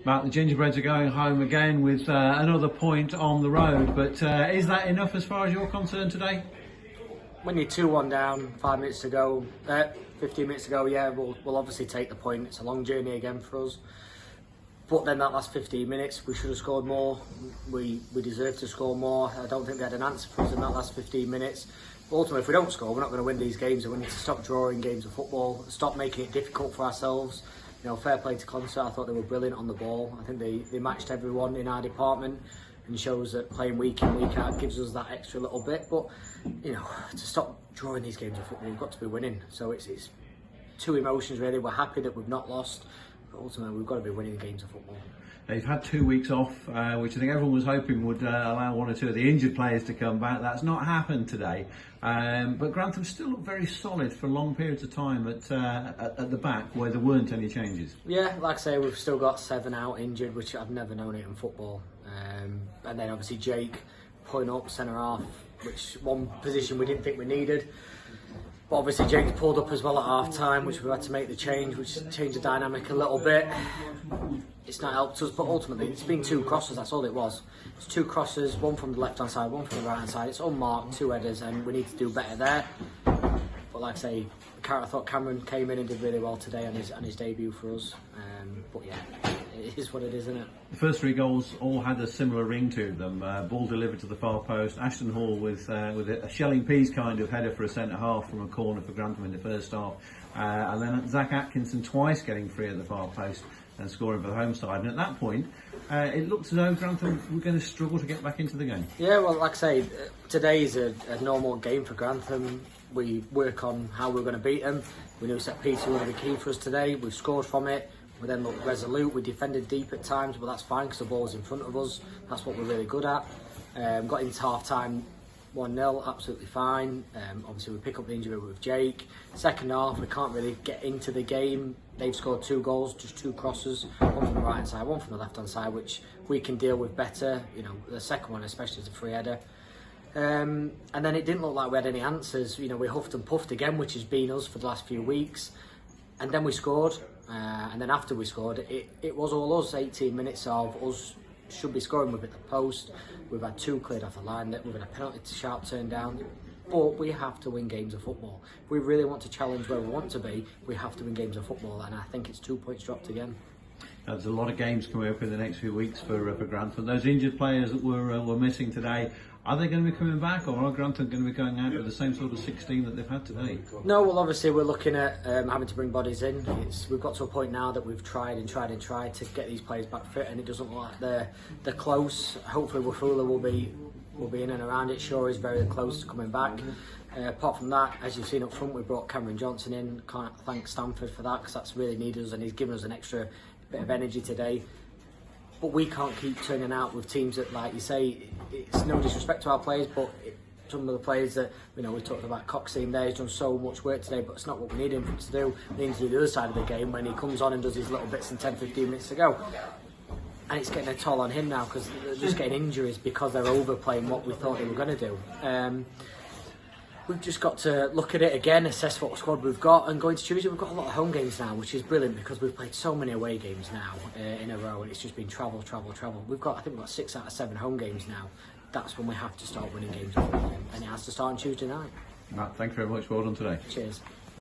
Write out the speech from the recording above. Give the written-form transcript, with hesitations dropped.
Mark, the Gingerbreads are going home again with another point on the road, but is that enough as far as you're concerned today? When you're 2-1 down, 5 minutes to go, 15 minutes to go, yeah, we'll obviously take the point. It's a long journey again for us. But then that last 15 minutes, we should have scored more. We deserved to score more. I don't think they had an answer for us in that last 15 minutes. But ultimately, if we don't score, we're not going to win these games. And we need to stop drawing games of football, stop making it difficult for ourselves. You know, fair play to Consett. I thought they were brilliant on the ball. I think they matched everyone in our department, and shows that playing week in, week out gives us that extra little bit. But, you know, to stop drawing these games of football, we've got to be winning. So it's two emotions really. We're happy that we've not lost, but ultimately we've got to be winning games of football. They've had 2 weeks off, which I think everyone was hoping would allow one or two of the injured players to come back. That's not happened today. But Grantham still looked very solid for long periods of time at the back where there weren't any changes. Yeah, like I say, we've still got 7 out injured, which I've never known it in football. And then obviously Jake pulling up centre half, which one position we didn't think we needed. But obviously Jake's pulled up as well at half time, which we had to make the change, which changed the dynamic a little bit. It's not helped us, but ultimately it's been 2 crosses, that's all it was. It's 2 crosses, one from the left hand side, one from the right hand side. It's unmarked, 2 headers, and we need to do better there. But like I say, I thought Cameron came in and did really well today on his debut for us. But yeah, it is what it is, isn't it? The first 3 goals all had a similar ring to them. Ball delivered to the far post. Ashton Hall with a shelling peas kind of header for a centre half from a corner for Grantham in the first half. And then Zach Atkinson twice getting free at the far post and scoring for the home side. And at that point, it looked as though Grantham were going to struggle to get back into the game. Yeah, well, like I say, today is a normal game for Grantham. We work on how we're going to beat them. We knew set piece was the key for us today. We've scored from it. We then looked resolute. We defended deep at times, but that's fine because the ball was in front of us. That's what we're really good at. Got into half time 1-0, absolutely fine. Obviously we pick up the injury with Jake. Second half, we can't really get into the game. They've scored 2 goals, just 2 crosses, one from the right hand side, one from the left hand side, which we can deal with better. You know, the second one especially is a free header. And then it didn't look like we had any answers. You know, we huffed and puffed again, which has been us for the last few weeks. And then we scored. And then after we scored, it was all us. 18 minutes of us should be scoring. We've hit the post. We've had 2 cleared off the line. We've had a penalty to sharp turn down. But we have to win games of football. If we really want to challenge where we want to be, we have to win games of football. And I think it's 2 points dropped again. There's a lot of games coming up in the next few weeks for Grantham. Those injured players that were missing today, are they going to be coming back, or are Grantham going to be going out with the same sort of 16 that they've had today? No, well, obviously we're looking at having to bring bodies in. We've got to a point now that we've tried to get these players back fit, and it doesn't look like they're close. Hopefully Wafula will be in and around it. Sure is very close to coming back. Apart from that, as you've seen up front, we brought Cameron Johnson in. Can't thank Stamford for that because that's really needed us, and he's given us an extra bit of energy today. But we can't keep turning out with teams that, like you say, it's no disrespect to our players, but some of the players that, you know, we talked about Coxine there, he's done so much work today, but it's not what we need him to do. We need to do the other side of the game when he comes on and does his little bits in 10-15 minutes to go. And it's getting a toll on him now because they're just getting injuries because they're overplaying what we thought they were going to do. We've just got to look at it again, assess what squad we've got, and going to Tuesday we've got a lot of home games now, which is brilliant because we've played so many away games now in a row, and it's just been travel. I think we've got 6 out of 7 home games now. That's when we have to start winning games, and it has to start on Tuesday night. Matt, thank you very much. Well done today. Cheers.